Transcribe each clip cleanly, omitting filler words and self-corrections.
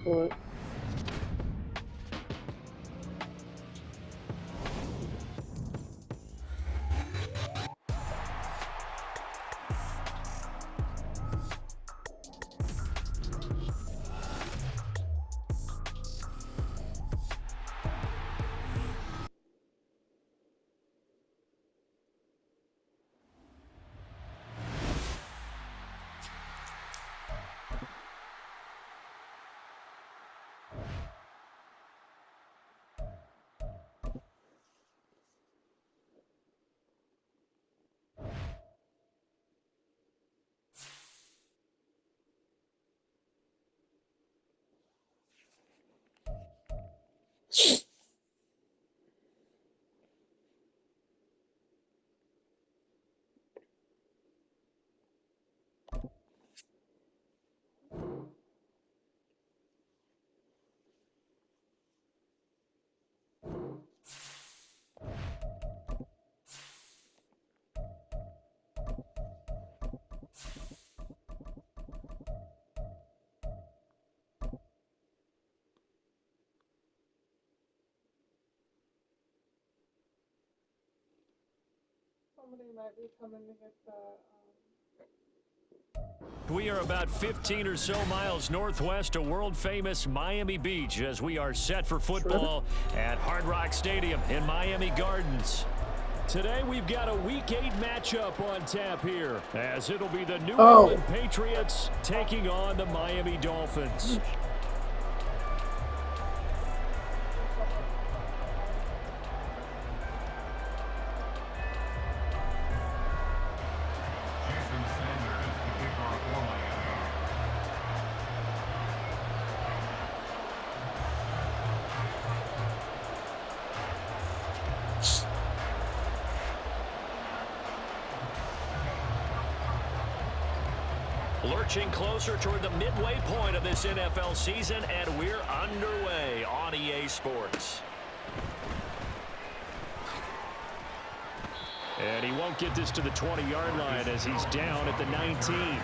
But somebody might be coming to get the. We are about 15 or so miles northwest of world-famous Miami Beach as we are set for football at Hard Rock Stadium in Miami Gardens. Today we've got a Week 8 matchup on tap here as it'll be the New England Patriots taking on the Miami Dolphins. Lurching closer toward the midway point of this NFL season, and we're underway on EA Sports. And he won't get this to the 20-yard line as he's down at the 19.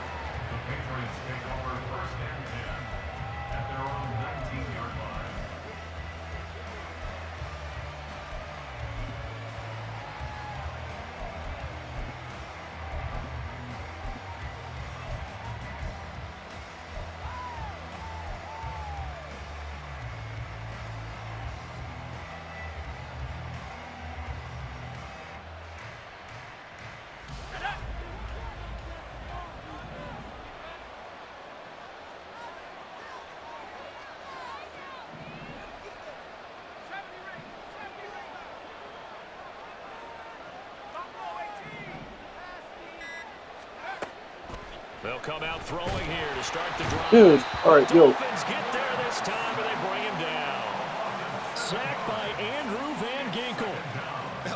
They'll come out throwing here to start the drive. Dude, all right, yo. Dolphins get there this time, and they bring him down. Sacked by Andrew Van Ginkel.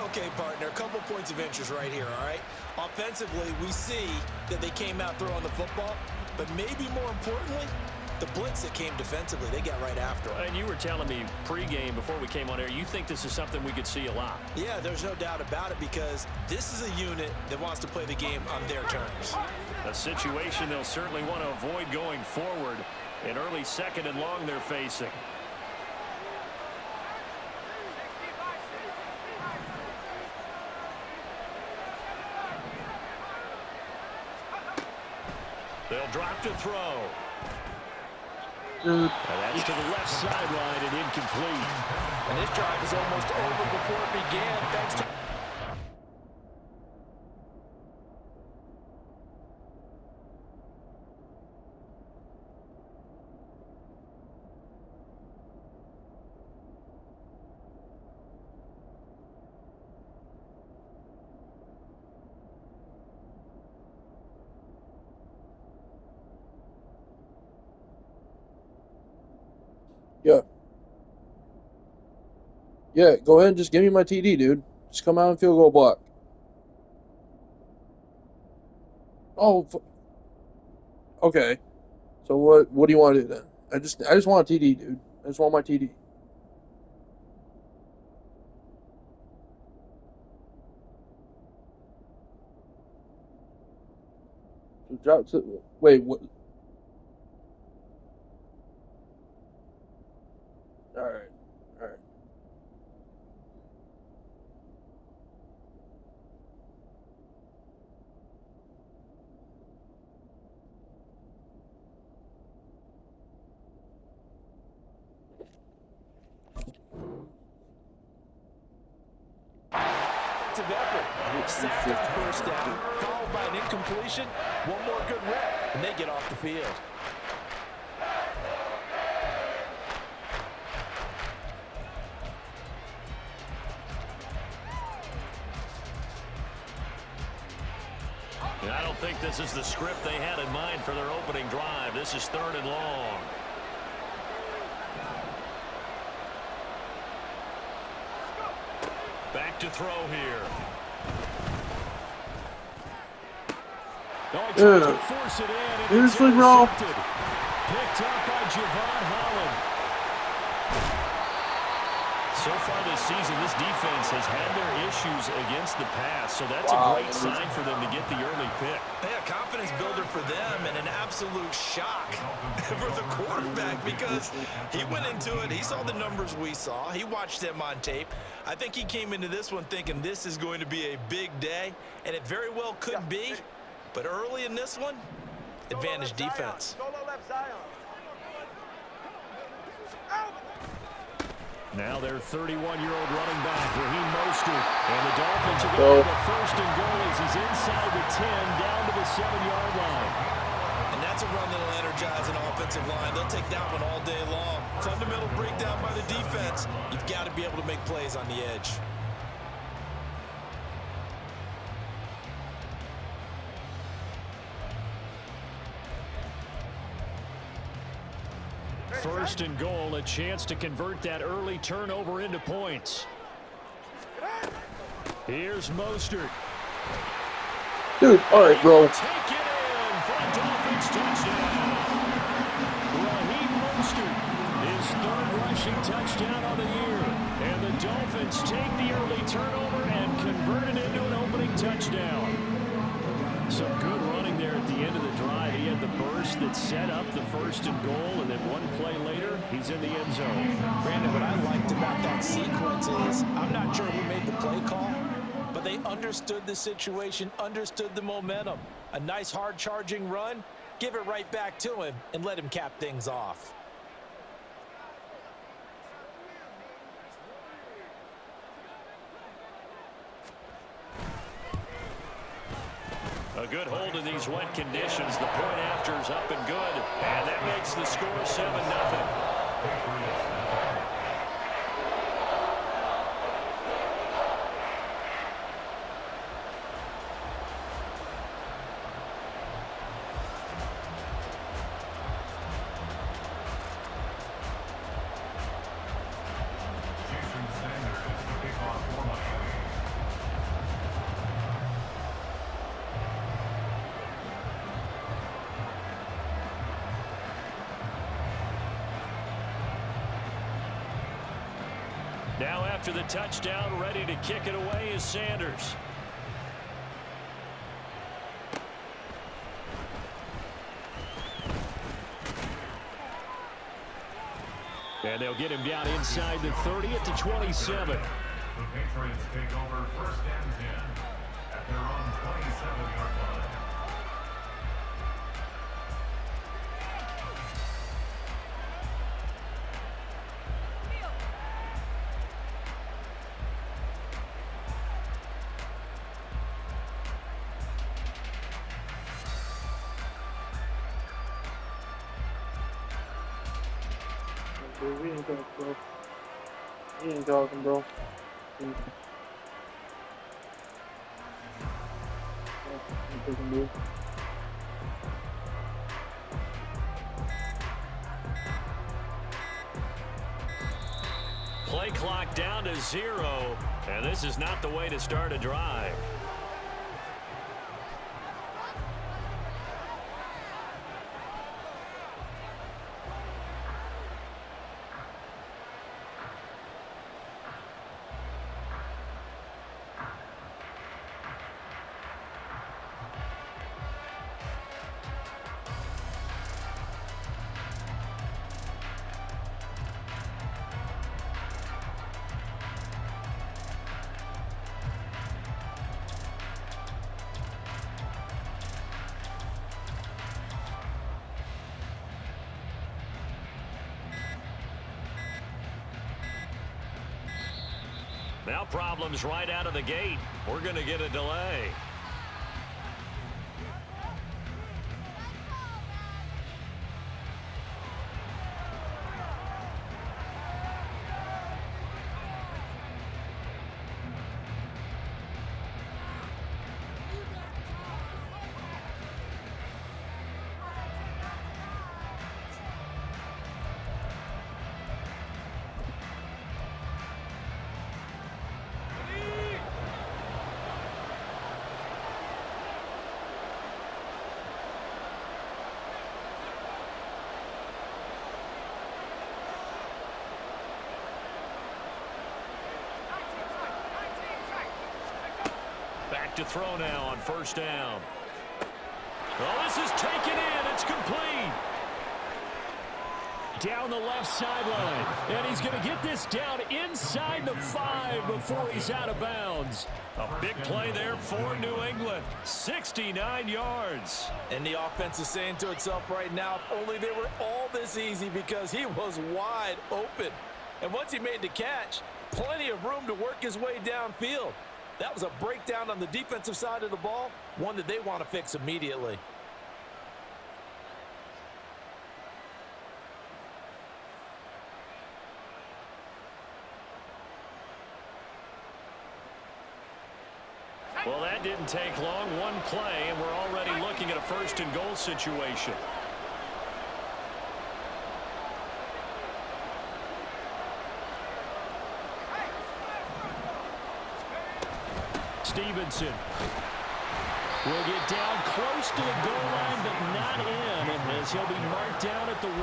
Okay, partner, a couple points of interest right here, all right? Offensively, we see that they came out throwing the football, but maybe more importantly, the blitz that came defensively, they got right after him. And you were telling me pregame before we came on air, you think this is something we could see a lot. Yeah, there's no doubt about it because this is a unit that wants to play the game on their terms. A situation they'll certainly want to avoid going forward. An early second and long they're facing. They'll drop to throw. And that's to the left sideline and incomplete. And this drive is almost over before it began thanks to... Yeah. Yeah, go ahead and just give me my TD, dude. Just come out and field goal block. Oh, okay. So what do you want to do then? I just want a TD, dude. I just want my TD. Wait, what? All right. All right. Effort. Sack on first down, followed by an incompletion. One more good rep, and they get off the field. And I don't think this is the script they had in mind for their opening drive. This is 3rd and long. Back to throw here. Oh, he tries to force it in, and it's intercepted. Picked up by Javon Holland. So far this season, this defense has had their issues against the pass, so that's a great sign for them to get the early pick. Yeah, confidence builder for them and an absolute shock for the quarterback because he went into it. He saw the numbers we saw. He watched them on tape. I think he came into this one thinking this is going to be a big day, and it very well could be. But early in this one, advantage defense. Now their 31-year-old running back, Raheem Mostert. And the Dolphins are going to have 1st and goal as he's inside the 10, down to the 7-yard line. And that's a run that'll energize an offensive line. They'll take that one all day long. Fundamental breakdown by the defense. You've got to be able to make plays on the edge. First and goal, a chance to convert that early turnover into points. Here's Mostert. Dude, all right, bro. Take it in for a Dolphins touchdown. Raheem Mostert, his 3rd rushing touchdown on the year. And the Dolphins take the early turnover and convert it into an opening touchdown. Some good running there at the end of the drive. He had the burst that set up the 1st and goal, and then one play later, he's in the end zone. Brandon, what I liked about that sequence is I'm not sure who made the play call, but they understood the situation, understood the momentum. A nice hard charging run, give it right back to him, and let him cap things off. A good hold in these wet conditions. The point after is up and good. And that makes the score 7-0. Now after the touchdown, ready to kick it away is Sanders. And they'll get him down inside the 30 at the 27. The Patriots take over 1st and 10 at their own 27-yard line. Dude, we ain't talking, bro. We ain't talking, bro. Play clock down to 0, and this is not the way to start a drive. Now problems right out of the gate. We're going to get a delay. Back to throw now on first down. Oh, this is taken in. It's complete. Down the left sideline. And he's going to get this down inside the 5 before he's out of bounds. A big play there for New England. 69 yards. And the offense is saying to itself right now, only they were all this easy because he was wide open. And once he made the catch, plenty of room to work his way downfield. That was a breakdown on the defensive side of the ball, one that they want to fix immediately. Well, that didn't take long. One play, and we're already looking at a first and goal situation. Stevenson will get down close to the goal line, but not in, as he'll be marked down at the 1.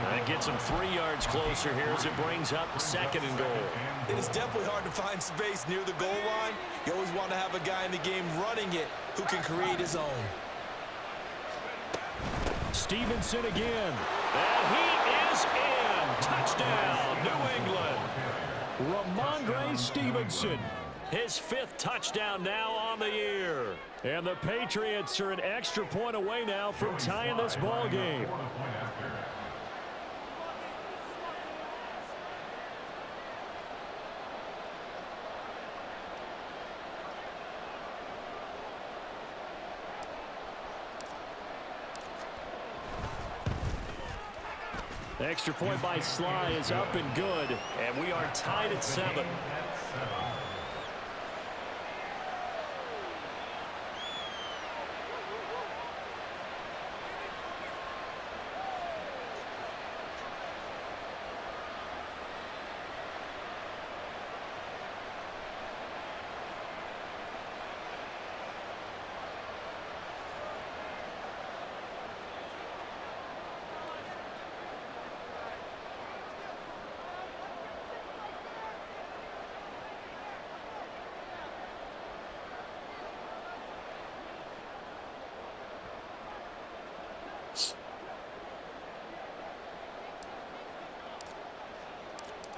That gets him 3 yards closer here as it brings up second and goal. It is definitely hard to find space near the goal line. You always want to have a guy in the game running it who can create his own. Stevenson again. And he is in. Touchdown, New England. Ramondre Stevenson. His 5th touchdown now on the year. And the Patriots are an extra point away now from tying this ball game. Extra point by Sly is up and good, and we are tied at 7.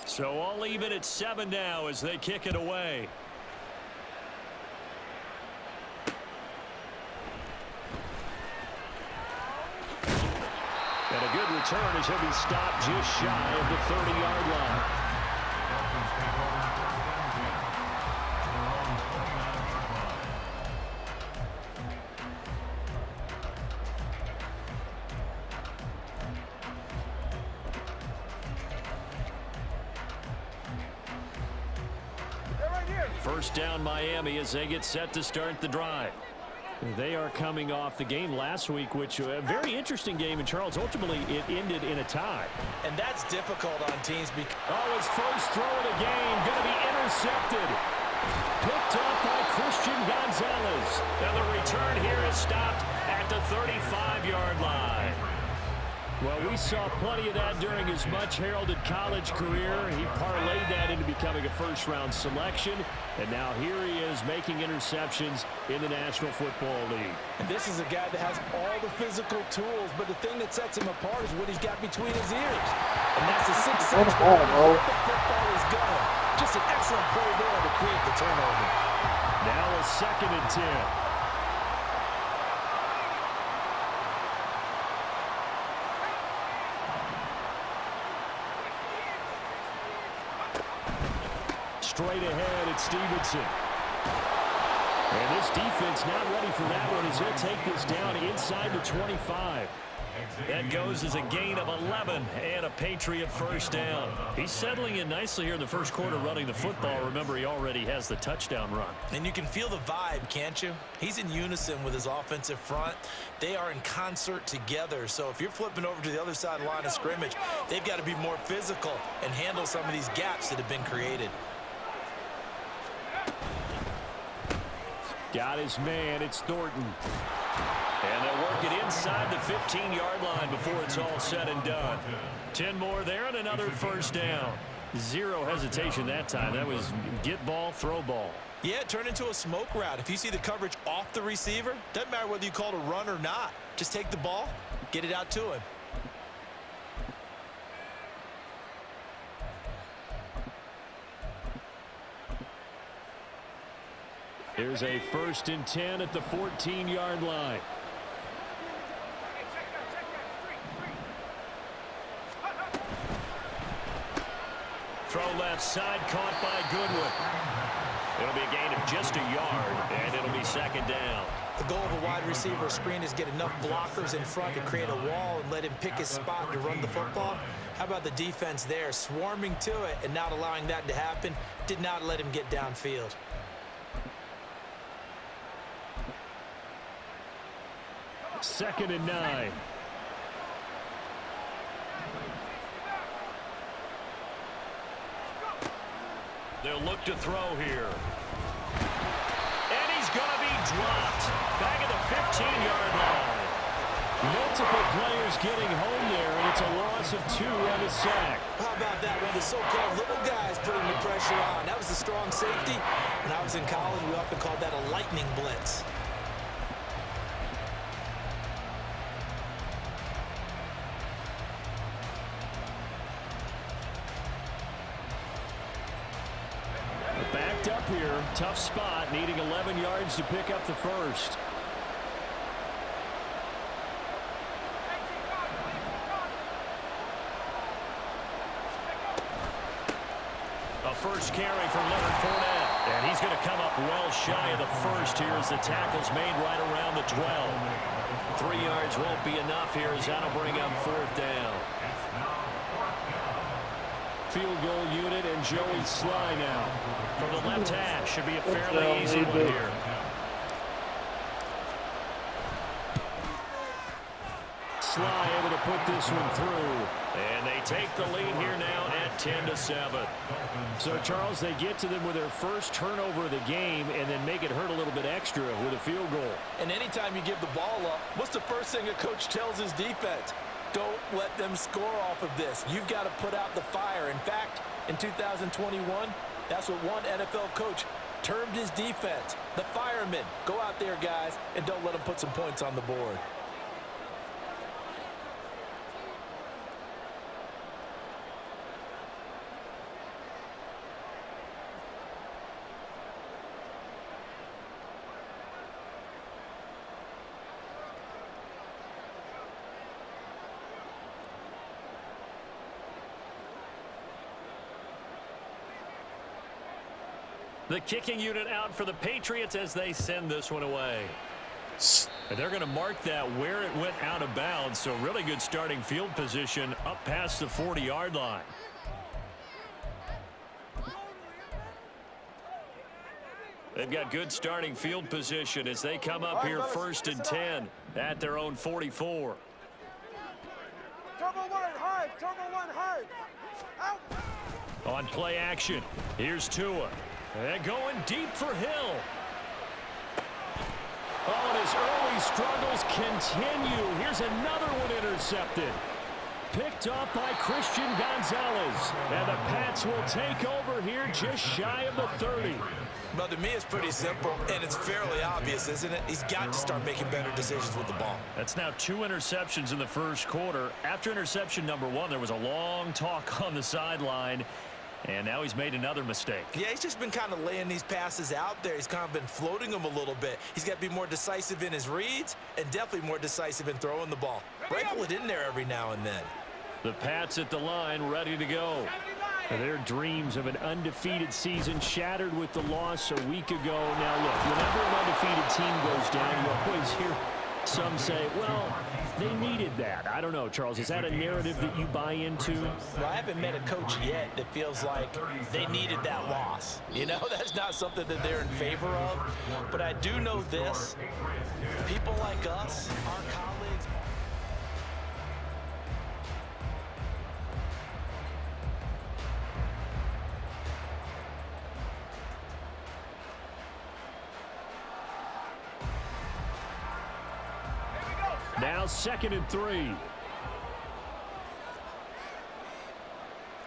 So all even at 7 now as they kick it away. And a good return as he'll be stopped just shy of the 30-yard line. First down Miami as they get set to start the drive. They are coming off the game last week, which was a very interesting game in Charles. Ultimately, it ended in a tie. And that's difficult on teams because... Oh, his first throw of the game going to be intercepted. Picked up by Christian Gonzalez. And the return here is stopped at the 35-yard line. Well, we saw plenty of that during his much-heralded college career. He parlayed that into becoming a first-round selection. And now here he is making interceptions in the National Football League. And this is a guy that has all the physical tools, but the thing that sets him apart is what he's got between his ears. And that's the 6'6" ball, where the football is going. Just an excellent play there to create the turnover. Now a 2nd and 10. straight ahead at Stevenson. And this defense not ready for that one as he'll take this down inside the 25. That goes as a gain of 11 and a Patriot first down. He's settling in nicely here in the first quarter running the football. Remember, he already has the touchdown run. And you can feel the vibe, can't you? He's in unison with his offensive front. They are in concert together. So if you're flipping over to the other side of the line of scrimmage, they've got to be more physical and handle some of these gaps that have been created. Got his man. It's Thornton. And they'll work it inside the 15-yard line before it's all said and done. 10 more there and another first down. Zero hesitation that time. That was get ball, throw ball. Yeah, it turned into a smoke route. If you see the coverage off the receiver, doesn't matter whether you call it a run or not. Just take the ball, get it out to him. Here's a 1st and 10 at the 14-yard line. Throw left side, caught by Goodwin. It'll be a gain of just a yard, and it'll be 2nd down. The goal of a wide receiver screen is get enough blockers in front to create a wall and let him pick his spot to run the football. How about the defense there, swarming to it and not allowing that to happen? Did not let him get downfield. Second and 9. They'll look to throw here. And he's going to be dropped. Back at the 15-yard line. Multiple players getting home there, and it's a loss of 2 and a sack. How about that? One of the so-called little guys putting the pressure on. That was the strong safety. When I was in college, we often called that a lightning blitz. Backed up here, tough spot, needing 11 yards to pick up the first. A first carry from Leonard Fournette, and he's going to come up well shy of the first here as the tackle's made right around the 12. 3 yards won't be enough here as that'll bring up 4th down. Field goal unit and Joey Sly now. From the left hash, should be a fairly easy one here. Sly able to put this one through. And they take the lead here now at 10-7. So, Charles, they get to them with their first turnover of the game and then make it hurt a little bit extra with a field goal. And anytime you give the ball up, what's the first thing a coach tells his defense? Don't let them score off of this. You've got to put out the fire. In fact, in 2021, that's what one NFL coach termed his defense. The firemen. Go out there, guys, and don't let them put some points on the board. The kicking unit out for the Patriots as they send this one away. And they're going to mark that where it went out of bounds, so really good starting field position up past the 40-yard line. They've got good starting field position as they come up here 1st and 10 at their own 44. Turbo one hard. Out. On play action, here's Tua. And going deep for Hill. Oh, and his early struggles continue. Here's another one intercepted. Picked off by Christian Gonzalez. And the Pats will take over here just shy of the 30. But to me, it's pretty simple, and it's fairly obvious, isn't it? He's got to start making better decisions with the ball. That's now 2 interceptions in the first quarter. After interception number 1, there was a long talk on the sideline. And now he's made another mistake. Yeah, he's just been kind of laying these passes out there. He's kind of been floating them a little bit. He's got to be more decisive in his reads and definitely more decisive in throwing the ball. Rifle it in there every now and then. The Pats at the line, ready to go. Their dreams of an undefeated season shattered with the loss a week ago. Now, look, whenever an undefeated team goes down, you always hear some say, well, they needed that. I don't know, Charles. Is that a narrative that you buy into? Well, I haven't met a coach yet that feels like they needed that loss. You know, that's not something that they're in favor of. But I do know this. People like us, our colleagues. Now 2nd and 3.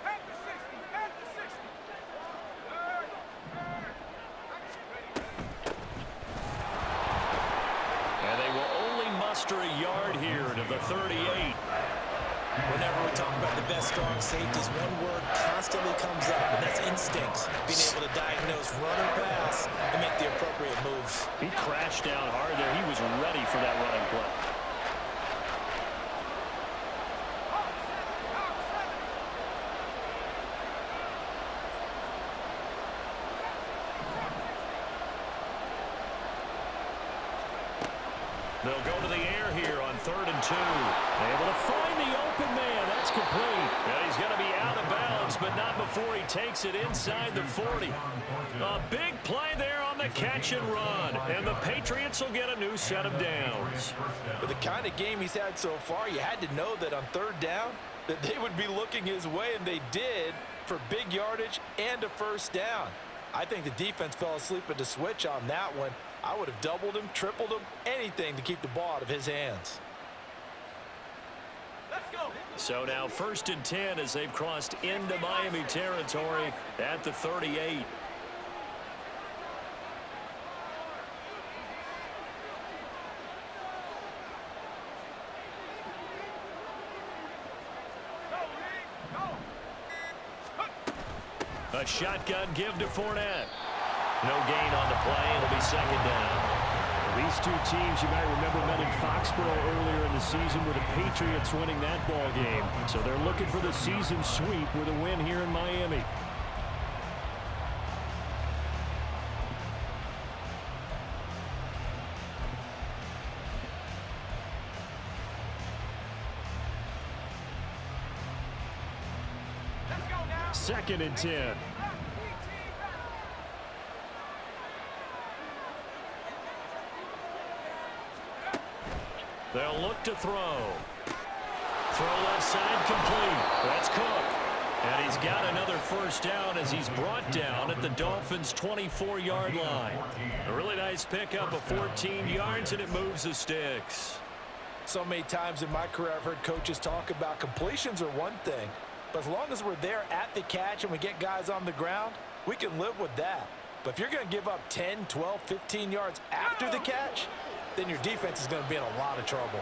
Back to 60. Back to 60. And they will only muster a yard here to the 38. Whenever we talk about the best strong safeties, one word constantly comes up, and that's instincts. Being able to diagnose run or pass and make the appropriate moves. He crashed down hard there. He was ready for that running play. They'll go to the air here on 3rd and 2. Able to find the open man. That's complete. And he's going to be out of bounds, but not before he takes it inside the 40. A big play there on the catch and run. And the Patriots will get a new set of downs. With the kind of game he's had so far, you had to know that on 3rd down, that they would be looking his way, and they did, for big yardage and a 1st down. I think the defense fell asleep at the switch on that one. I would have doubled him, tripled him, anything to keep the ball out of his hands. Let's go. So now 1st and 10 as they've crossed into Miami territory at the 38. A shotgun give to Fournette. No gain on the play. It'll be 2nd down. These two teams, you might remember, met in Foxborough earlier in the season with the Patriots winning that ball game. So they're looking for the season sweep with a win here in Miami. Let's go now. 2nd and 10. They'll look to throw. Throw left side complete. That's Cook. And he's got another 1st down as he's brought down at the Dolphins' 24-yard line. A really nice pickup of 14 yards, and it moves the sticks. So many times in my career, I've heard coaches talk about completions are one thing, but as long as we're there at the catch and we get guys on the ground, we can live with that. But if you're going to give up 10, 12, 15 yards after the catch, then your defense is going to be in a lot of trouble.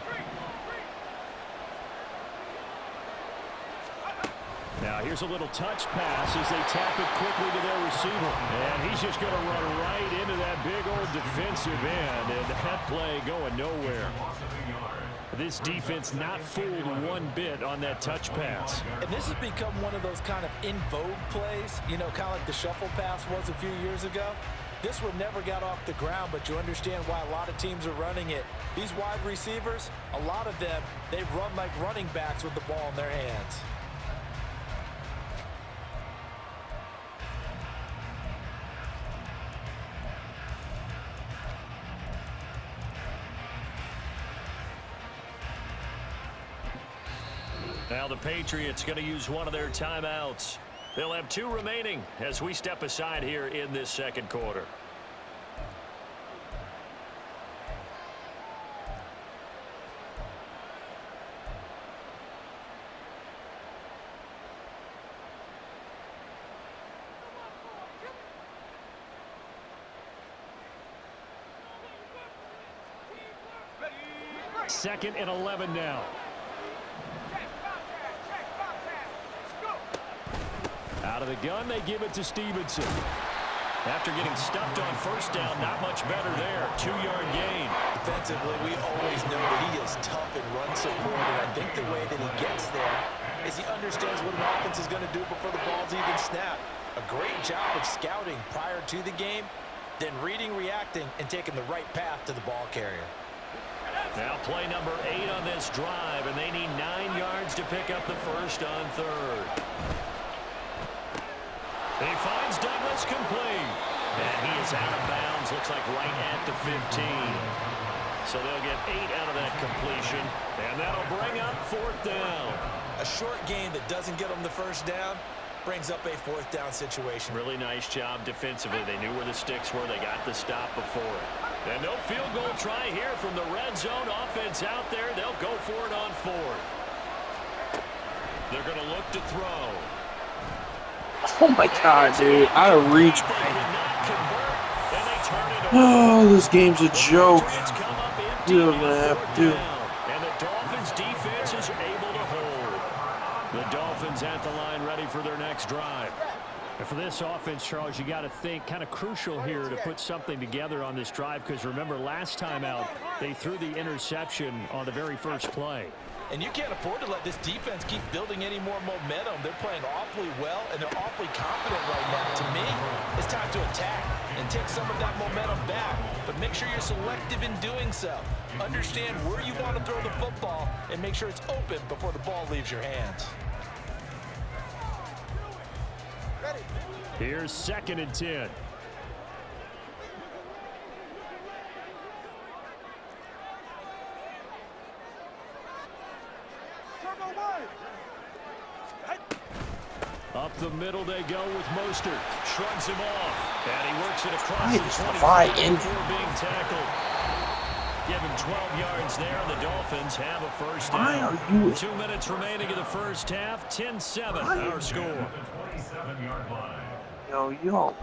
Now here's a little touch pass as they tap it quickly to their receiver. And he's just going to run right into that big old defensive end. And that play going nowhere. This defense not fooled one bit on that touch pass. And this has become one of those kind of in vogue plays, you know, kind of like the shuffle pass was a few years ago. This one never got off the ground, but you understand why a lot of teams are running it. These wide receivers, a lot of them, they run like running backs with the ball in their hands. Now the Patriots going to use one of their timeouts. They'll have 2 remaining as we step aside here in this 2nd quarter. Second and 11 now. Out of the gun, they give it to Stevenson. After getting stuffed on 1st down, not much better there. 2-yard gain. Defensively, we always know that he is tough and run support, and I think the way that he gets there is he understands what an offense is going to do before the ball's ball's even snapped. A great job of scouting prior to the game, then reading, reacting, and taking the right path to the ball carrier. Now play number 8 on this drive, and they need 9 yards to pick up the first on third. He finds Douglas complete. And he is out of bounds, looks like right at the 15. So they'll get 8 out of that completion, and that'll bring up 4th down. A short gain that doesn't get them the first down brings up a 4th down situation. Really nice job defensively. They knew where the sticks were. They got the stop before it. And no field goal try here from the red zone. Offense out there. They'll go for it on 4th. They're going to look to throw. Oh my god, dude. Out of reach. Oh, this game's a joke. You don't have to. And the Dolphins defense is able to hold. The Dolphins at the line ready for their next drive. And for this offense, Charles, you got to think kind of crucial here to put something together on this drive, because remember last time out they threw the interception on the very first play. And you can't afford to let this defense keep building any more momentum. They're playing awfully well, and they're awfully confident right now. To me, it's time to attack and take some of that momentum back. But make sure you're selective in doing so. Understand where you want to throw the football and make sure it's open before the ball leaves your hands. Here's 2nd and 10. Up the middle they go with Mostert. Shrugs him off. And he works it across Why the is 25 in? before being tackled. Give him 12 yards there, and the Dolphins have a first Why down. are you... 2 minutes remaining in the first half. 10-7 our score. 27-yard line. Yo.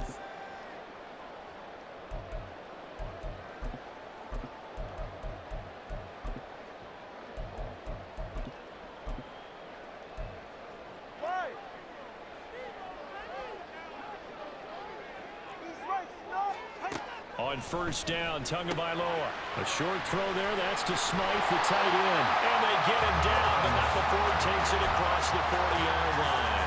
On first down, Tagovailoa. A short throw there. That's to Smythe, the tight end. And they get him down, but not before he takes it across the 40-yard line.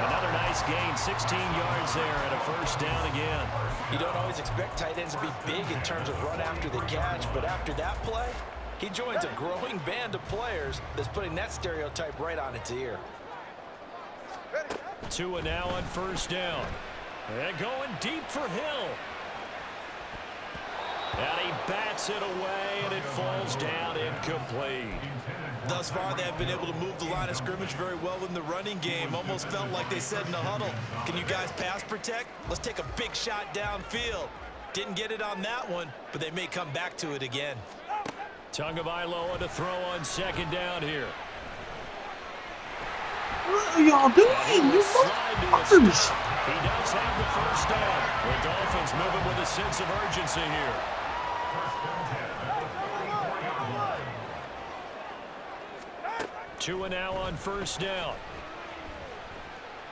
Another nice gain, 16 yards there, and a first down again. You don't always expect tight ends to be big in terms of run after the catch, but after that play, he joins a growing band of players that's putting that stereotype right on its ear. Tua now on first down. And going deep for Hill. And he bats it away, and it falls down incomplete. Thus far, they have been able to move the line of scrimmage very well in the running game. Almost felt like they said in the huddle, can you guys pass protect? Let's take a big shot downfield. Didn't get it on that one, but they may come back to it again. Tagovailoa to throw on second down here. What are y'all doing? You fuckers. He does have the first down. The Dolphins moving with a sense of urgency here. Tua now on first down.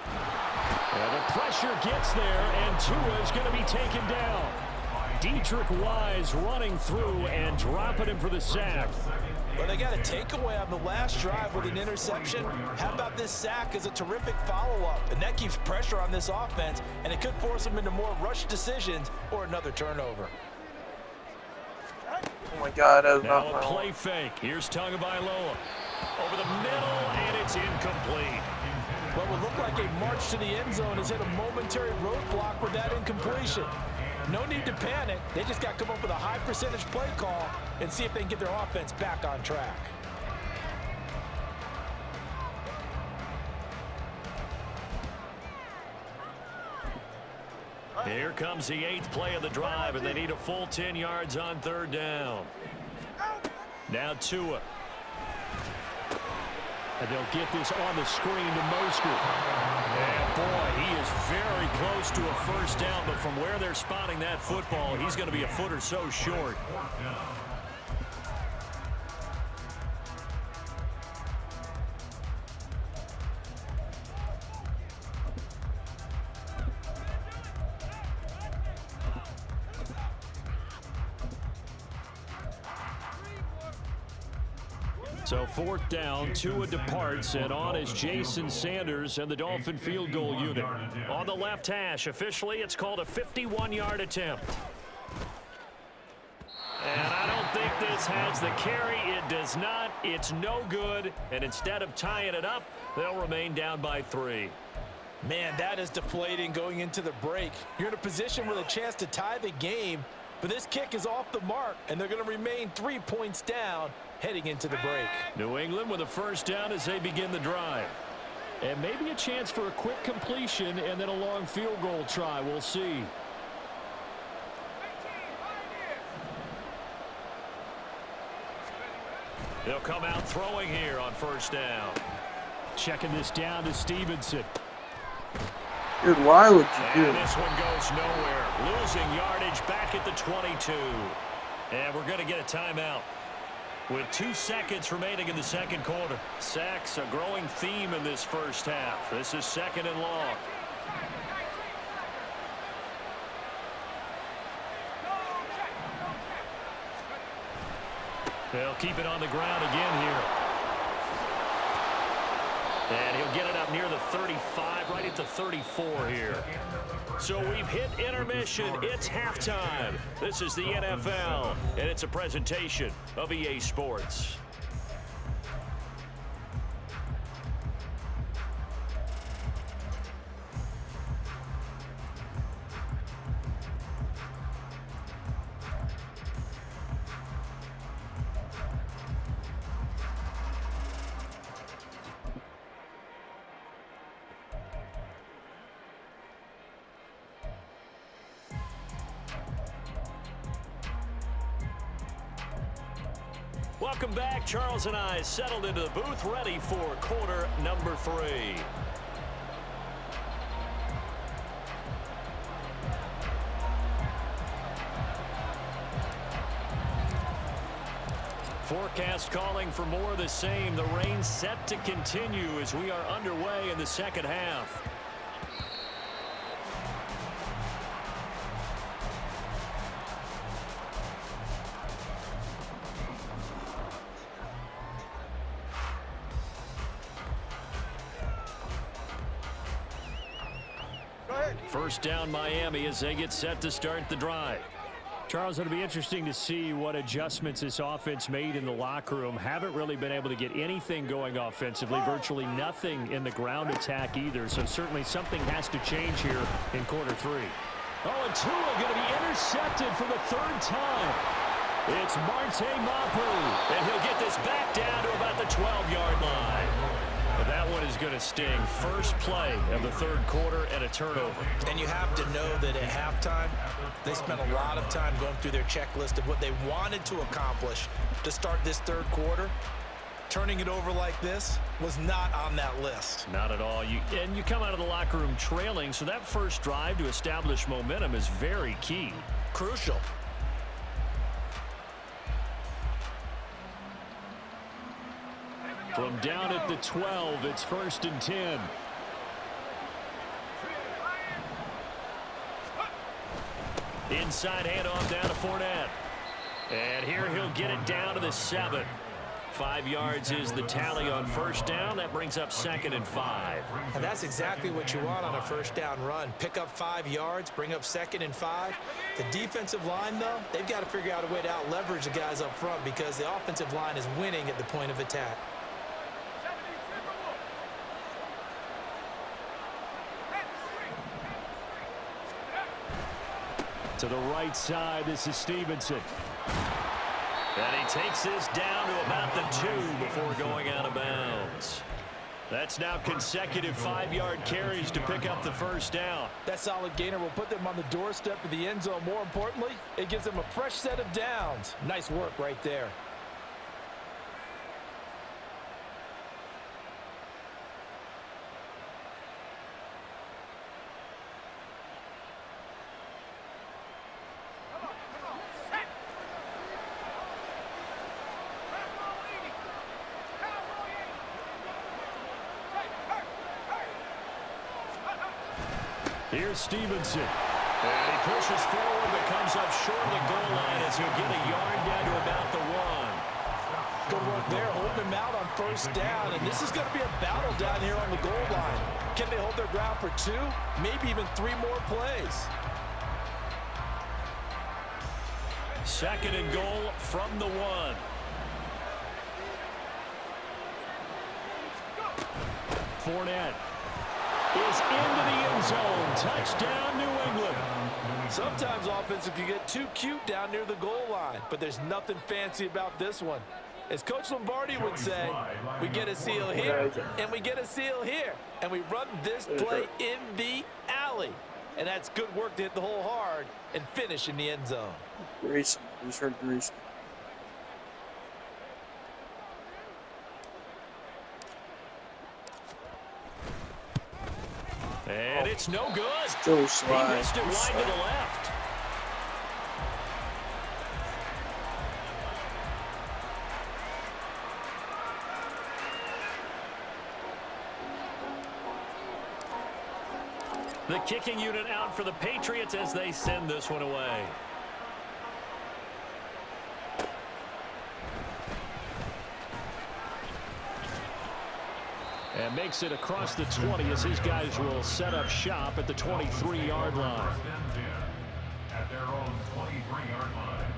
Well, the pressure gets there, and Tua is going to be taken down. Dietrich Wise running through and dropping him for the sack. Well, they got a takeaway on the last drive with an interception. How about this sack as a terrific follow-up? And that keeps pressure on this offense, and it could force them into more rush decisions or another turnover. Oh my god, that was Now not a my play fake. Here's Tagovailoa. Over the middle, and it's incomplete. What would look like a march to the end zone has hit a momentary roadblock with that incompletion. No need to panic. They just got to come up with a high percentage play call and see if they can get their offense back on track. Here comes the 8th play of the drive, and they need a full 10 yards on third down. Now Tua. And they'll get this on the screen to Mostert. And boy, he is very close to a first down, but from where they're spotting that football, he's going to be a foot or so short. So 4th down, Tua departs, and on is Jason Sanders and the Dolphin field goal unit. On the left hash, officially it's called a 51-yard attempt. And I don't think this has the carry. It does not. It's no good. And instead of tying it up, they'll remain down by 3. Man, that is deflating going into the break. You're in a position with a chance to tie the game, but this kick is off the mark, and they're going to remain 3 points down heading into the break. New England with a first down as they begin the drive. And maybe a chance for a quick completion and then a long field goal try. We'll see. They'll come out throwing here on first down. Checking this down to Stevenson. Dude, why would you do And it? this one goes nowhere. Losing yardage back at the 22. And we're going to get a timeout with 2 seconds remaining in the second quarter. Sacks, a growing theme in this first half. This is 2nd and long. They'll keep it on the ground again here. And he'll get it up near the 35, right at the 34 here. So we've hit intermission. It's halftime. This is the NFL, and it's a presentation of EA Sports. Welcome back. Charles and I settled into the booth, ready for quarter number 3. Forecast calling for more of the same. The rain set to continue as we are underway in the second half. First down Miami as they get set to start the drive. Charles, it'll be interesting to see what adjustments this offense made in the locker room. Haven't really been able to get anything going offensively, virtually nothing in the ground attack either. So certainly something has to change here in quarter 3. Oh, and Tua going to be intercepted for the 3rd time. It's Marte Mapu, and he'll get this back down to about the 12-yard line. But that one is going to sting. First play of the 3rd quarter and a turnover. And you have to know that at halftime, they spent a lot of time going through their checklist of what they wanted to accomplish to start this 3rd quarter. Turning it over like this was not on that list. Not at all. You come out of the locker room trailing, so that first drive to establish momentum is very key. Crucial. From down at the 12, it's 1st and 10. Inside handoff down to Fournette. And here he'll get it down to the 7. 5 yards is the tally on first down. That brings up 2nd and 5. And that's exactly what you want on a first down run. Pick up 5 yards, bring up 2nd and 5. The defensive line, though, they've got to figure out a way to out-leverage the guys up front because the offensive line is winning at the point of attack. To the right side, this is Stevenson. And he takes this down to about the 2 before going out of bounds. That's now consecutive 5-yard carries to pick up the first down. That solid gainer will put them on the doorstep of the end zone. More importantly, it gives them a fresh set of downs. Nice work right there. Here's Stevenson. And he pushes forward but comes up short of the goal line as he'll get a yard down to about the 1. Good They're holding him out on first down, and this is going to be a battle down here on the goal line. Can they hold their ground for 2, maybe even 3 more plays? Second and goal from the 1. Fournette is into the end zone. Touchdown, New England. Sometimes offenses can get too cute down near the goal line, but there's nothing fancy about this one. As Coach Lombardi would say, we get a seal here, and we get a seal here, and we run this play in the alley. And that's good work to hit the hole hard and finish in the end zone. Grayson. Just heard Grayson. And it's no good. Still slide. He missed it wide to the left. The kicking unit out for the Patriots as they send this one away. And makes it across the 20 as his guys will set up shop at the 23-yard line. First and 10 at their own 23-yard line.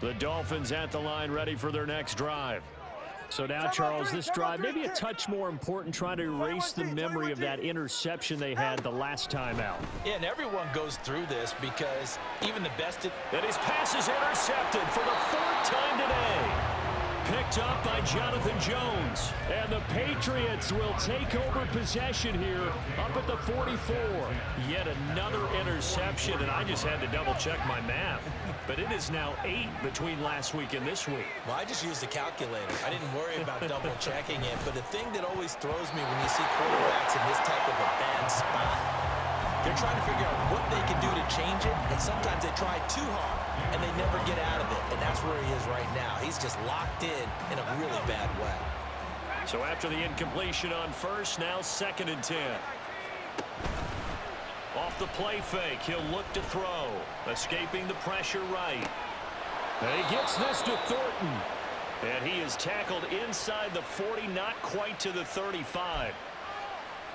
The Dolphins at the line ready for their next drive. So now, Charles, this drive maybe a touch more important, trying to erase the memory of that interception they had the last time out. Yeah, and everyone goes through this because even the best... And his pass is intercepted for the 4th time today. Picked up by Jonathan Jones. And the Patriots will take over possession here up at the 44. Yet another interception, and I just had to double-check my math. But it is now 8 between last week and this week. Well, I just used a calculator. I didn't worry about double-checking it. But the thing that always throws me when you see quarterbacks in this type of a bad spot, they're trying to figure out what they can do to change it, and sometimes they try too hard, and they never get out of it, and that's where he is right now. He's just locked in a really bad way. So after the incompletion on first, now 2nd and 10. Off the play fake, he'll look to throw. Escaping the pressure right. And he gets this to Thornton. And he is tackled inside the 40, not quite to the 35.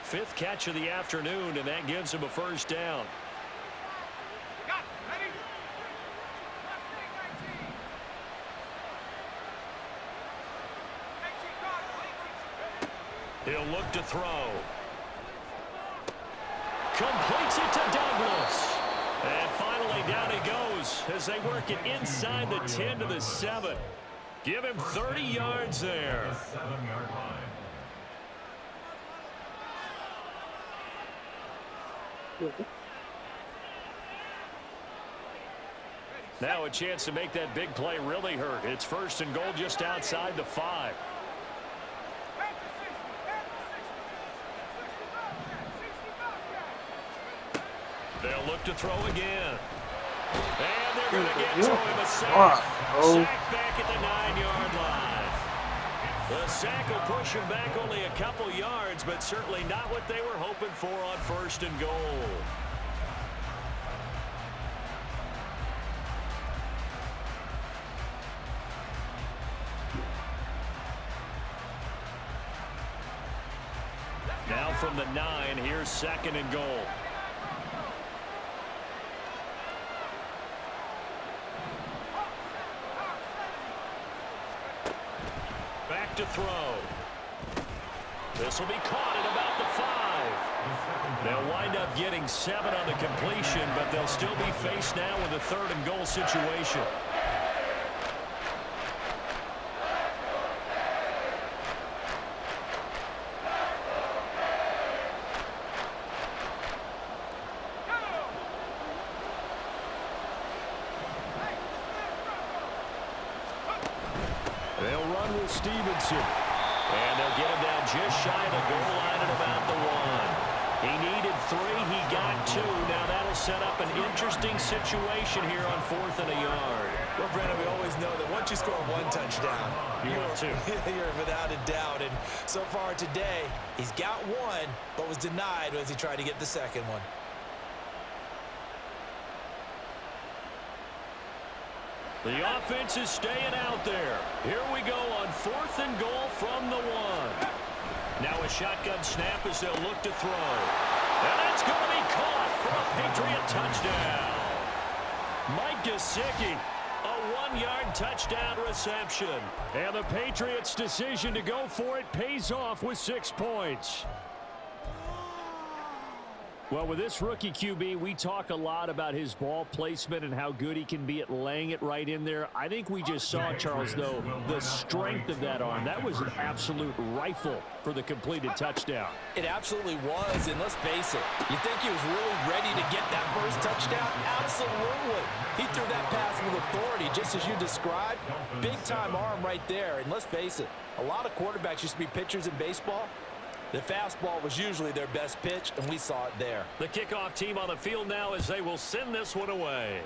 5th catch of the afternoon, and that gives him a first down. He'll look to throw. Completes it to Douglas. And finally down he goes as they work it inside the 10 to the 7. Give him 30 yards there. 7-yard line. Now a chance to make that big play really hurt. It's 1st and goal just outside the 5. They'll look to throw again. And they're going to get to him a sack. Sack back at the 9-yard line. The sack will push him back only a couple yards, but certainly not what they were hoping for on 1st and goal. Now from the 9, here's 2nd and goal. Back to throw. This will be caught at about the 5. They'll wind up getting 7 on the completion, but they'll still be faced now with a 3rd and goal situation. They'll run with Stevenson. And they'll get him down just shy of the goal line at about the 1. He needed 3. He got 2. Now that'll set up an interesting situation here on 4th and a yard. Well, Brandon, we always know that once you score 1 touchdown, you're without a doubt. And so far today, he's got 1, but was denied as he tried to get the 2nd one. The offense is staying out there. Here we go on 4th and goal from the 1. Now a shotgun snap as they'll look to throw. And it's going to be caught for a Patriot touchdown. Mike Gesicki, a 1-yard touchdown reception. And the Patriots' decision to go for it pays off with 6 points. Well, with this rookie QB, we talk a lot about his ball placement and how good he can be at laying it right in there. I think we just saw, Charles, though, the strength of that arm. That was an absolute rifle for the completed touchdown. It absolutely was, and let's face it, you think he was really ready to get that first touchdown? Absolutely. He threw that pass with authority, just as you described. Big-time arm right there, and let's face it, a lot of quarterbacks used to be pitchers in baseball. The fastball was usually their best pitch, and we saw it there. The kickoff team on the field now as they will send this one away.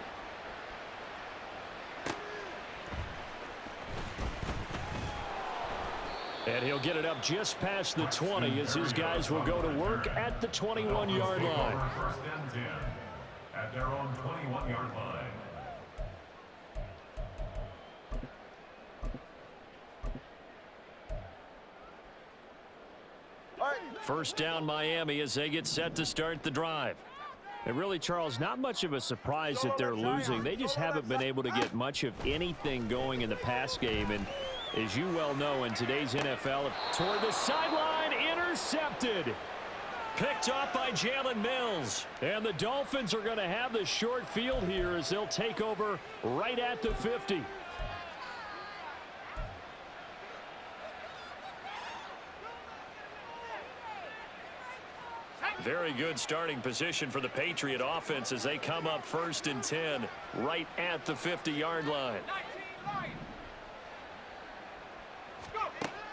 And he'll get it up just past the 20 as his guys will go to work at the 21-yard line. 1st and 10 at their own 21-yard line. First down Miami as they get set to start the drive. And really, Charles, not much of a surprise that they're losing. They just haven't been able to get much of anything going in the pass game. And as you well know, in today's NFL, toward the sideline, intercepted. Picked off by Jalen Mills. And the Dolphins are going to have the short field here as they'll take over right at the 50. Very good starting position for the Patriot offense as they come up 1st and 10 right at the 50-yard line.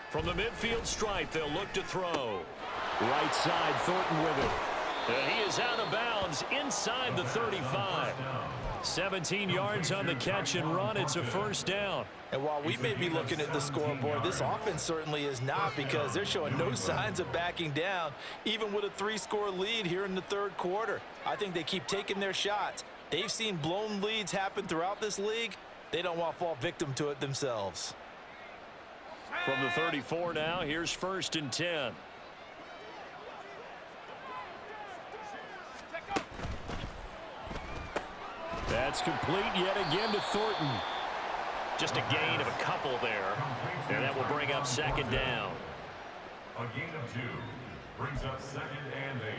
From the midfield stripe, they'll look to throw. Right side, Thornton with it. And he is out of bounds inside the 35. 17 yards on the catch and run. It's a 1st down. And while we may be looking at the scoreboard, this offense certainly is not, because they're showing no signs of backing down, even with a 3-score lead here in the 3rd quarter. I think they keep taking their shots. They've seen blown leads happen throughout this league. They don't want to fall victim to it themselves. From the 34 now, here's 1st and 10. That's complete yet again to Thornton. Just a gain of a couple there. And that will bring up 2nd down. A gain of 2 brings up 2nd and 8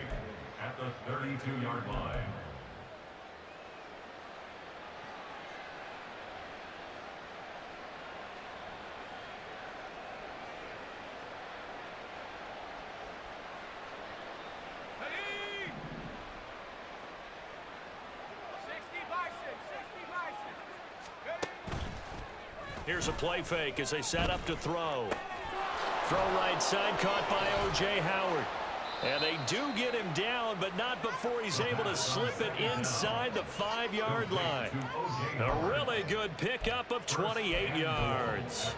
at the 32-yard line. Here's a play fake as they set up to throw. Throw right side, caught by O.J. Howard. And they do get him down, but not before he's able to slip it inside the 5-yard line. A really good pickup of 28 yards.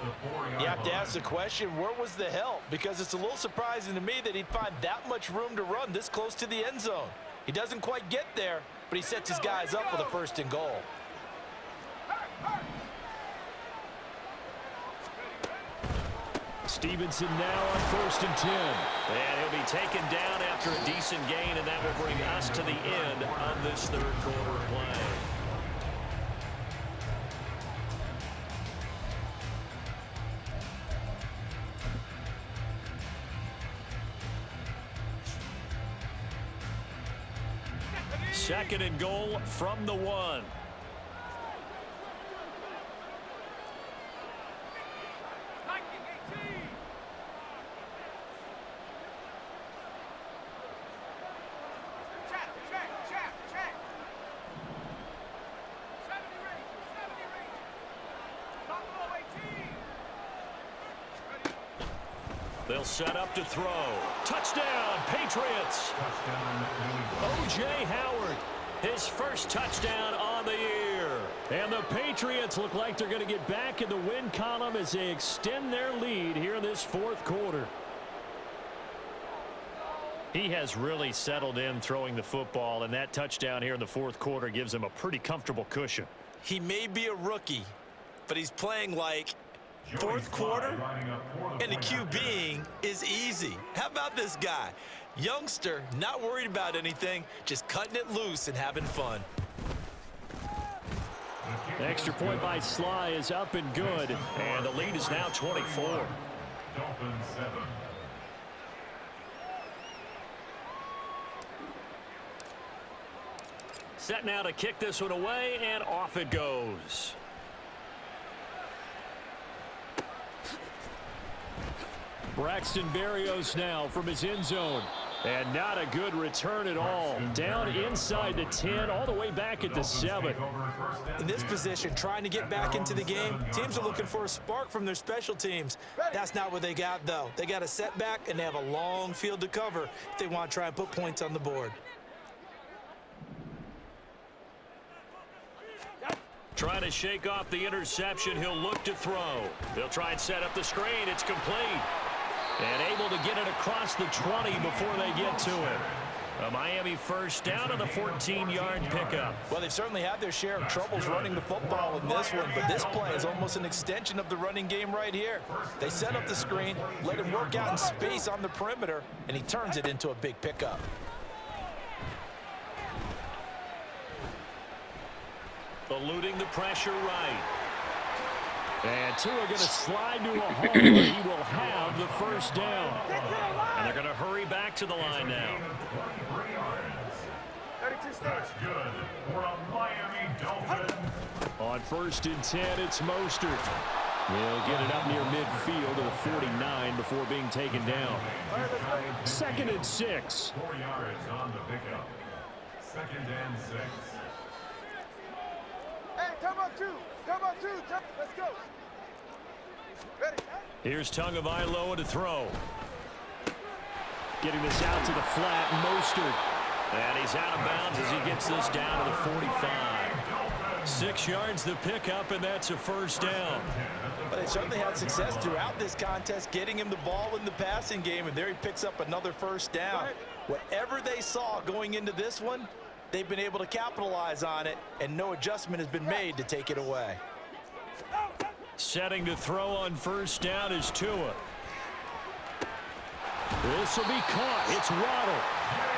You have to ask the question, where was the help? Because it's a little surprising to me that he'd find that much room to run this close to the end zone. He doesn't quite get there, but he sets his guys up with a 1st and goal. Stevenson now on 1st and 10. And he'll be taken down after a decent gain, and that will bring us to the end of this 3rd quarter play. Second and goal from the 1. They'll set up to throw. Touchdown, Patriots. O.J. Howard, his first touchdown on the year. And the Patriots look like they're going to get back in the win column as they extend their lead here in this 4th quarter. He has really settled in throwing the football, and that touchdown here in the 4th quarter gives him a pretty comfortable cushion. He may be a rookie, but he's playing like fourth quarter, and the QBing is easy. How about this guy? Youngster, not worried about anything, just cutting it loose and having fun. The extra point by Sly is up and good, and the lead is now 24. Dolphins 7. Set now to kick this one away, and off it goes. Braxton Berrios now from his end zone. And not a good return at all. Down inside the 10, all the way back at the 7. In this position, trying to get back into the game, teams are looking for a spark from their special teams. That's not what they got, though. They got a setback, and they have a long field to cover if they want to try and put points on the board. Trying to shake off the interception. He'll look to throw. They'll try and set up the screen. It's complete. And able to get it across the 20 before they get to it. A Miami first down on the 14-yard pickup. Well, they've certainly had their share of troubles running the football in this one, but this play is almost an extension of the running game right here. They set up the screen, let him work out in space on the perimeter, and he turns it into a big pickup. Eluding the pressure right. And Tua going to slide to a hole, but he will have the first down. And they're going to hurry back to the line now. That's good for a Miami Dolphin. On 1st and 10, it's Mostert. He'll get it up near midfield to the 49 before being taken down. 2nd and 6. 4 yards on the pickup. 2nd and 6. Hey, come on, two. Come on, two. Let's go. Ready? Here's Tagovailoa to throw. Getting this out to the flat, Mostert. And he's out of bounds as he gets this down to the 45. 6 yards the pickup, and that's a first down. But they certainly had success throughout this contest, getting him the ball in the passing game, and there he picks up another first down. Whatever they saw going into this one, they've been able to capitalize on it, and no adjustment has been made to take it away. Setting to throw on first down is Tua. This will be caught. It's Waddle.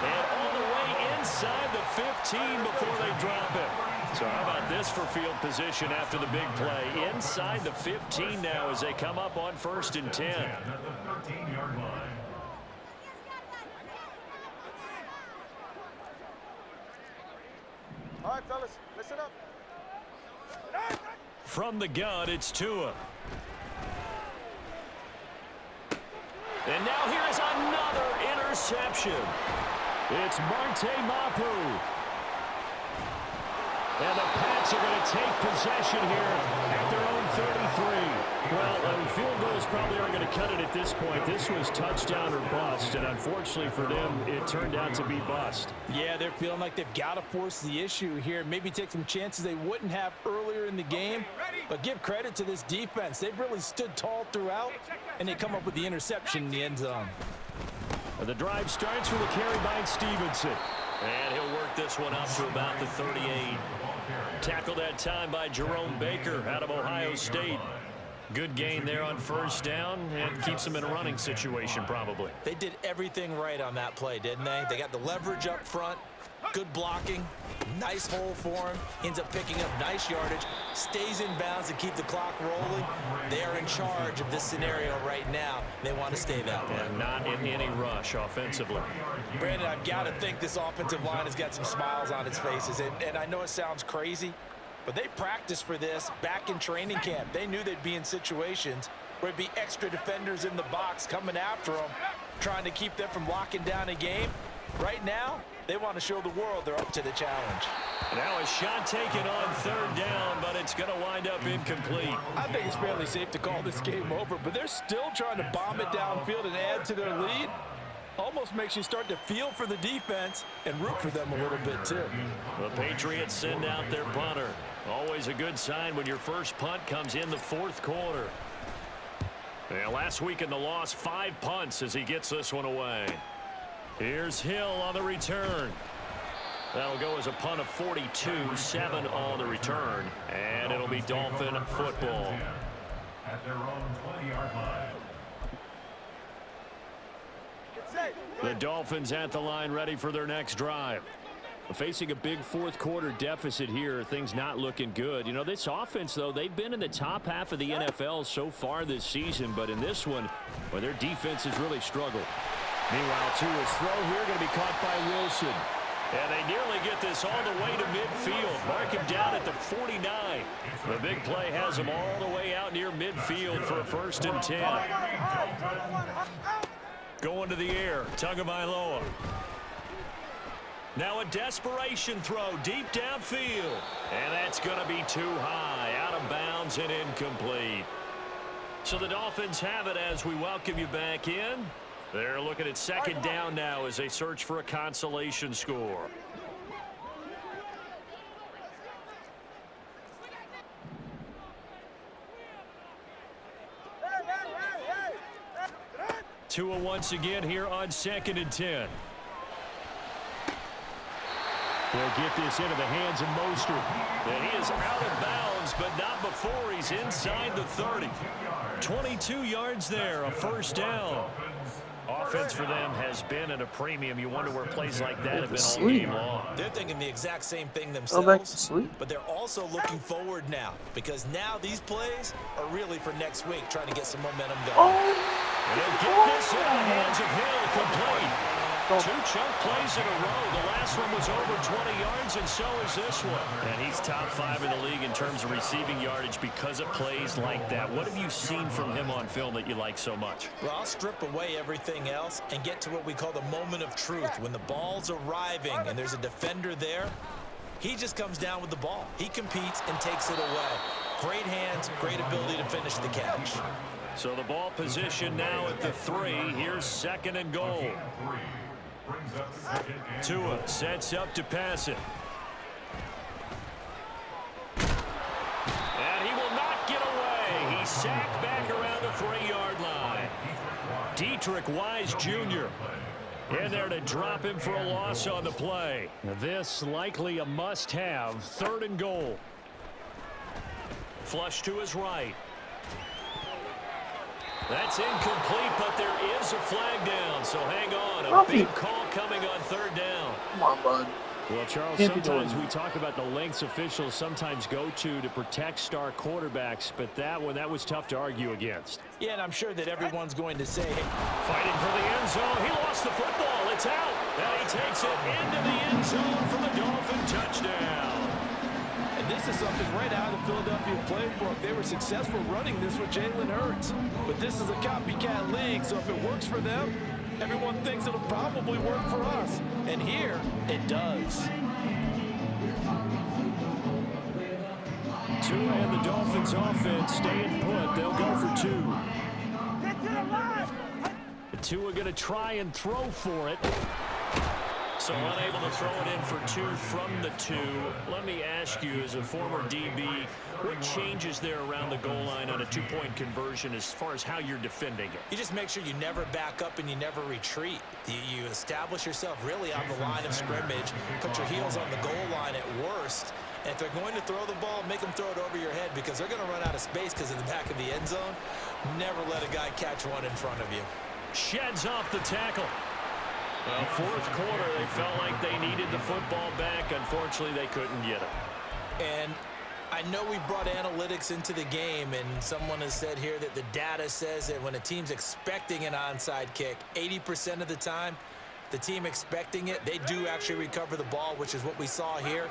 And all the way inside the 15 before they drop it. So how about this for field position after the big play? Inside the 15 now as they come up on 1st and 10. At the 13-yard line. All right, fellas, listen up. From the gun, it's Tua. And now here's another interception. It's Marte Mapu. And the Pats are going to take possession here at their own 33. Well, field goals probably aren't going to cut it at this point. This was touchdown or bust, and unfortunately for them, it turned out to be bust. Yeah, they're feeling like they've got to force the issue here, maybe take some chances they wouldn't have earlier in the game. But give credit to this defense. They've really stood tall throughout, and they come up with the interception in the end zone. The drive starts with a carry by Stevenson. And he'll work this one up to about the 38. Tackled that time by Jerome Baker out of Ohio State. Good gain there on first down and keeps him in a running situation probably. They did everything right on that play, didn't they? They got the leverage up front, good blocking, nice hole for him, ends up picking up nice yardage, stays in bounds to keep the clock rolling. They are in charge of this scenario right now. They want to stay that way. And not in any rush offensively. Brandon, I've got to think this offensive line has got some smiles on its faces. And I know it sounds crazy, but they practiced for this back in training camp. They knew they'd be in situations where it'd be extra defenders in the box coming after them, trying to keep them from locking down a game. Right now, they want to show the world they're up to the challenge. Now a shot taken on 3rd down, but it's going to wind up incomplete. I think it's fairly safe to call this game over, but they're still trying to bomb it downfield and add to their lead. Almost makes you start to feel for the defense and root for them a little bit too. The Patriots send out their punter. Always a good sign when your first punt comes in the 4th quarter. And last week in the loss, 5 punts as he gets this one away. Here's Hill on the return. That'll go as a punt of 42, 7 on the return, and it'll be Dolphin football. At their own 20-yard line. The Dolphins at the line, ready for their next drive. Facing a big fourth quarter deficit here, things not looking good. You know, this offense, though, they've been in the top half of the NFL so far this season, but in this one, well, their defense has really struggled. Meanwhile, Tua's throw here going to be caught by Wilson. And they nearly get this all the way to midfield. Mark him down at the 49. The big play has him all the way out near midfield for a 1st and 10. Going to the air, Tagovailoa. Now a desperation throw deep downfield. And that's going to be too high, out of bounds and incomplete. So the Dolphins have it as we welcome you back in. They're looking at 2nd down now as they search for a consolation score. Tua once again here on 2nd and 10. They'll get this into the hands of Mostert. And he is out of bounds, but not before he's inside the 30. 22 yards there, a 1st down. Offense for them has been at a premium. You wonder where plays like that have been all game long. They're thinking the exact same thing Go back to themselves, sleep. but they're also looking forward now because now these plays are really for next week, trying to get some momentum going. And they'll get this in the hands of Hill, complete. 2 chunk plays in a row. The last one was over 20 yards, and so is this one. And he's top 5 in the league in terms of receiving yardage because of plays like that. What have you seen from him on film that you like so much? Well, I'll strip away everything else and get to what we call the moment of truth. When the ball's arriving and there's a defender there, he just comes down with the ball. He competes and takes it away. Great hands, great ability to finish the catch. So the ball position now at the 3. Here's 2nd and goal. Tua sets up to pass it. And he will not get away. He's sacked back around the 3-yard line. Dietrich Wise Jr. in there to drop him for a loss on the play. This likely a must-have. 3rd and goal. Flush to his right. That's incomplete, but there is a flag down, so hang on. A big call coming on 3rd down. Come on, bud. Well, Charles, sometimes we talk about the lengths officials sometimes go to protect star quarterbacks, but that one, that was tough to argue against. Yeah, and I'm sure that everyone's going to say, Fighting for the end zone. He lost the football. It's out. And he takes it into the end zone for the Dolphin touchdown. And this is something right out of the Philadelphia playbook. They were successful running this with Jalen Hurts. But this is a copycat league, so if it works for them, everyone thinks it'll probably work for us. And here, it does. Tua and the Dolphins offense staying put. They'll go for 2. Tua going to try and throw for it. So unable to throw it in for 2 from the 2. Let me ask you, as a former DB, what changes there around the goal line on a 2-point conversion as far as how you're defending it? you just make sure you never back up and you never retreat. You establish yourself really on the line of scrimmage, put your heels on the goal line at worst, and if they're going to throw the ball, make them throw it over your head because they're going to run out of space because in the back of the end zone, never let a guy catch one in front of you. Sheds off the tackle. Well, 4th quarter, they felt like they needed the football back. Unfortunately, they couldn't get it. And I know we brought analytics into the game, and someone has said here that the data says that when a team's expecting an onside kick, 80% of the time, the team expecting it, they do actually recover the ball, which is what we saw here.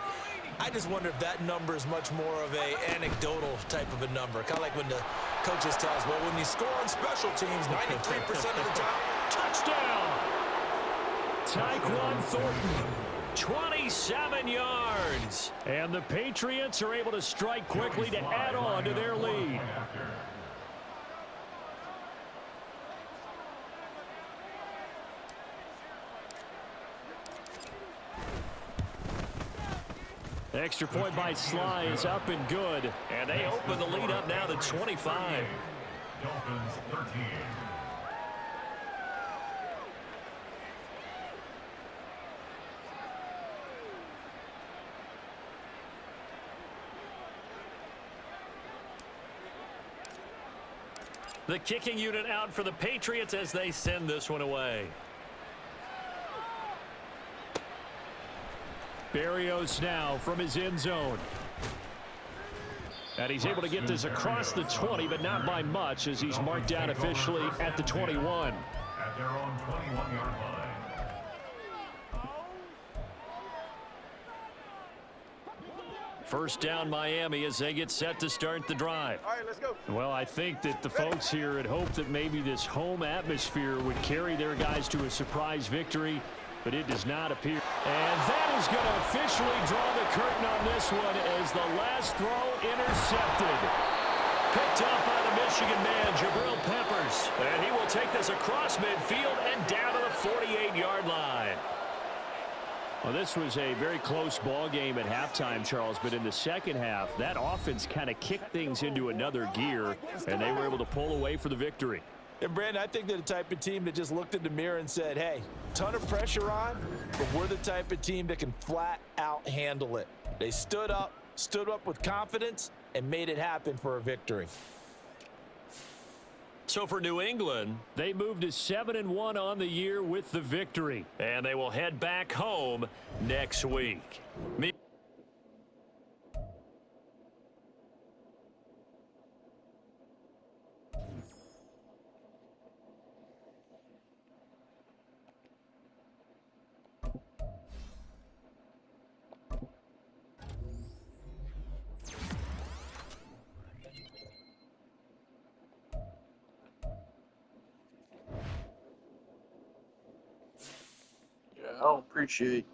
I just wonder if that number is much more of a anecdotal type of a number. Kind of like when the coaches tell us, well, when you score on special teams, 93% of the time, touchdown! Tyquan Thornton, 27 yards. And the Patriots are able to strike quickly to add on to their lead. Extra point by Sly is up and good. And they open the lead up now to 25. Dolphins 13. The kicking unit out for the Patriots as they send this one away. Berrios now from his end zone. And he's able to get this across the 20, but not by much as he's marked down officially at the 21. At their own 21-yard line. First down Miami as they get set to start the drive. All right, let's go. Well, I think that the folks here had hoped that maybe this home atmosphere would carry their guys to a surprise victory, but it does not appear. And that is going to officially draw the curtain on this one as the last throw intercepted. Picked up by the Michigan man, Jabril Peppers. And he will take this across midfield and down to the 48-yard line. Well, this was a very close ball game at halftime, Charles, but in the second half, that offense kind of kicked things into another gear, and they were able to pull away for the victory. And, Brandon, I think they're the type of team that just looked in the mirror and said, hey, ton of pressure on, but we're the type of team that can flat out handle it. They stood up with confidence, and made it happen for a victory. So for New England, they moved to 7-1 on the year with the victory. and they will head back home next week. Yeah, I don't appreciate